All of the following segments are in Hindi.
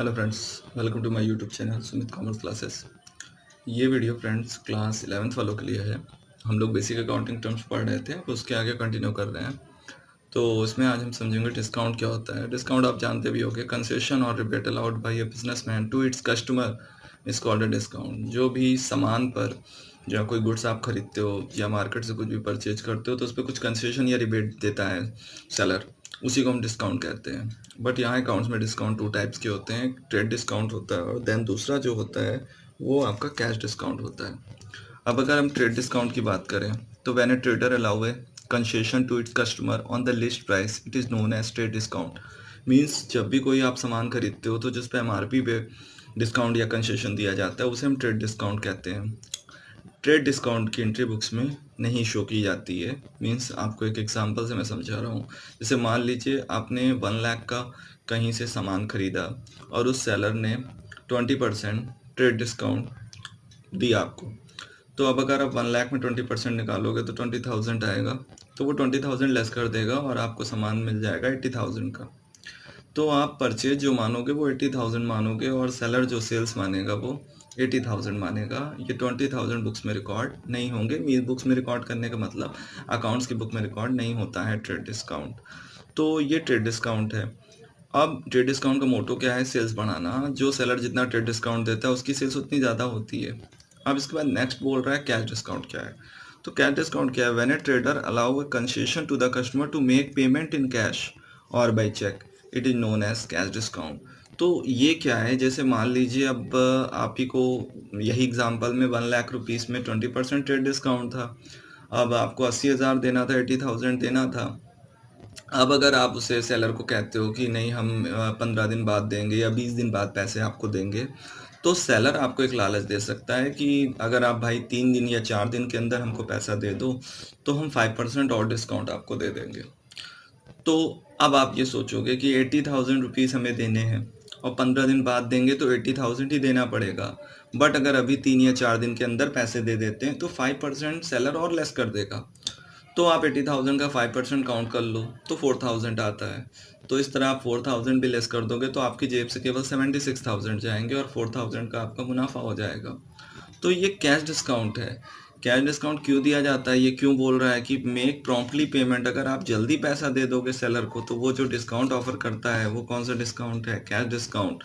Hello friends, welcome to my YouTube channel Sumit commerce classes. ये वीडियो फ्रेंड्स क्लास 11th वालों के लिए है। हम लोग बेसिक अकाउंटिंग टर्म्स पढ़ रहे थे, उसके आगे कंटिन्यू कर रहे हैं। तो इसमें आज हम समझेंगे डिस्काउंट क्या होता है। डिस्काउंट आप जानते भी होंगे, कंसेशन और rebate allowed by a businessman to its customer is called a discount. जो भी सामान पर या कोई गुड्स आप खरीदते हो या मार्केट से कुछ भी परचेज करते हो तो उस पर कुछ कंसेशन या रिबेट देता है सेलर, उसी को हम डिस्काउंट कहते हैं। बट यहाँ अकाउंट्स में डिस्काउंट टू टाइप्स के होते हैं, ट्रेड डिस्काउंट होता है और देन दूसरा जो होता है वो आपका कैश डिस्काउंट होता है। अब अगर हम ट्रेड डिस्काउंट की बात करें तो when a trader allow a concession to its customer on the list price it is known as trade discount. Means जब भी कोई आप सामान खरीदते हो तो जिस पे एमआरपी पे डिस्काउंट या कंसेशन दिया जाता है उसे हम ट्रेड डिस्काउंट कहते हैं। ट्रेड डिस्काउंट की एंट्री बुक्स में नहीं शो की जाती है। मीन्स आपको एक एग्जांपल से मैं समझा रहा हूँ। जैसे मान लीजिए आपने 1 लाख का कहीं से सामान खरीदा और उस सेलर ने 20% ट्रेड डिस्काउंट दिया आपको। तो अब अगर आप 1 लाख में 20% निकालोगे तो 20,000 आएगा। तो वो 20,000 लेस कर देगा और आपको सामान मिल जाएगा 80,000 का। तो आप परचेज जो मानोगे वो 80,000 मानोगे और सेलर जो सेल्स मानेगा वो 80,000 मानेगा। ये 20,000 बुक्स में रिकॉर्ड नहीं होंगे। मीन बुक्स में रिकॉर्ड करने का मतलब अकाउंट्स की बुक में रिकॉर्ड नहीं होता है ट्रेड डिस्काउंट। तो ये ट्रेड डिस्काउंट है। अब ट्रेड डिस्काउंट का मोटो क्या है? सेल्स बढ़ाना। जो सेलर जितना ट्रेड डिस्काउंट देता है उसकी सेल्स उतनी ज़्यादा होती है। अब इसके बाद नेक्स्ट बोल रहा है कैश डिस्काउंट क्या है। तो कैश डिस्काउंट क्या है? When a trader allow a concession to the customer to make payment in cash और by cheque it is known as cash discount. तो ये क्या है? जैसे मान लीजिए अब आप ही को यही एग्जांपल में 1 लाख रुपीज़ में 20% ट्रेड डिस्काउंट था। अब आपको 80,000 देना था, 80,000 देना था। अब अगर आप उसे सेलर को कहते हो कि नहीं हम 15 दिन बाद देंगे या 20 दिन बाद पैसे आपको देंगे, तो सेलर आपको एक लालच दे सकता है कि अगर आप भाई 3 दिन या 4 दिन के अंदर हमको पैसा दे दो तो हम 5% और डिस्काउंट आपको दे देंगे। तो अब आप ये सोचोगे कि 80,000 रुपीज़ हमें देने हैं और 15 दिन बाद देंगे तो 80,000 ही देना पड़ेगा। बट अगर अभी 3 या 4 दिन के अंदर पैसे दे देते हैं तो 5% सेलर और लेस कर देगा। तो आप 80,000 का 5% काउंट कर लो तो 4,000 आता है। तो इस तरह आप 4,000 भी लेस कर दोगे तो आपकी जेब से केवल 76,000 जाएंगे और 4,000 का आपका मुनाफा हो जाएगा। तो ये कैश डिस्काउंट है। कैश डिस्काउंट क्यों दिया जाता है? ये क्यों बोल रहा है कि मेक प्रॉम्प्टली पेमेंट। अगर आप जल्दी पैसा दे दोगे सेलर को तो वो जो डिस्काउंट ऑफर करता है वो कौन सा डिस्काउंट है? Cash discount.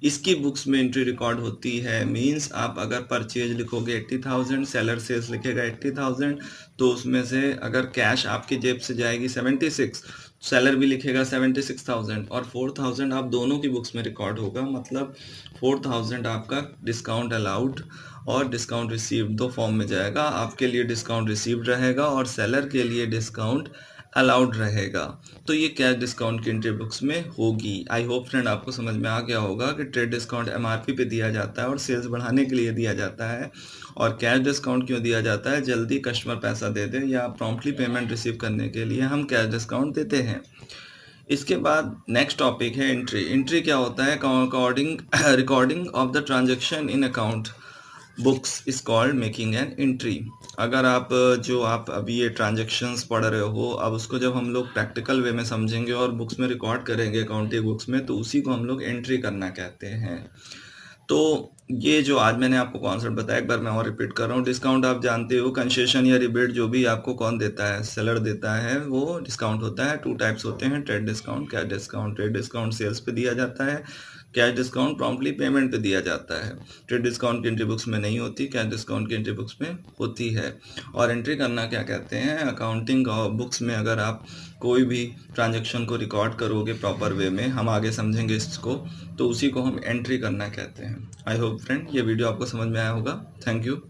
इसकी बुक्स में एंट्री रिकॉर्ड होती है। मींस आप अगर परचेज लिखोगे 80,000, सेलर सेल्स लिखेगा 80,000, तो उसमें से अगर कैश आपकी जेब से जाएगी 76, सेलर भी लिखेगा 76,000 और 4,000 आप दोनों की बुक्स में रिकॉर्ड होगा। मतलब 4,000 आपका डिस्काउंट अलाउड और डिस्काउंट रिसीव्ड दो फॉर्म में जाएगा। आपके लिए डिस्काउंट रिसीव्ड रहेगा और सेलर के लिए डिस्काउंट अलाउड रहेगा। तो ये कैश डिस्काउंट की एंट्री बुक्स में होगी। आई होप फ्रेंड आपको समझ में आ गया होगा कि ट्रेड डिस्काउंट एमआरपी पे दिया जाता है और सेल्स बढ़ाने के लिए दिया जाता है। और कैश डिस्काउंट क्यों दिया जाता है? जल्दी कस्टमर पैसा दे दे या प्रॉम्प्टली पेमेंट रिसीव करने के लिए हम कैश डिस्काउंट देते हैं। इसके बाद नेक्स्ट टॉपिक है एंट्री। एंट्री क्या होता है? According recording of the transaction in account books is called making an entry. अगर आप जो आप अभी ये ट्रांजेक्शन्स पढ़ रहे हो, अब उसको जब हम लोग प्रैक्टिकल वे में समझेंगे और बुक्स में रिकॉर्ड करेंगे अकाउंटिंग बुक्स में, तो उसी को हम लोग एंट्री करना कहते हैं। तो ये जो आज मैंने आपको कॉन्सेप्ट बताया, एक बार मैं और रिपीट कर रहा हूँ। डिस्काउंट आप जानते हो, कंसेशन या रिबेट जो भी आपको कौन देता है, सेलर देता है, वो डिस्काउंट होता है। टू टाइप्स होते हैं, trade discount, cash discount. Trade discount sales पे दिया जाता है, कैश डिस्काउंट प्रॉम्प्टली पेमेंट पे दिया जाता है। ट्रेड डिस्काउंट की एंट्री बुक्स में नहीं होती, कैश डिस्काउंट की एंट्री बुक्स में होती है। और एंट्री करना क्या कहते हैं? अकाउंटिंग बुक्स में अगर आप कोई भी ट्रांजेक्शन को रिकॉर्ड करोगे प्रॉपर वे में, हम आगे समझेंगे इसको, तो उसी को हम एंट्री करना कहते हैं। आई होप फ्रेंड ये वीडियो आपको समझ में आया होगा। Thank you.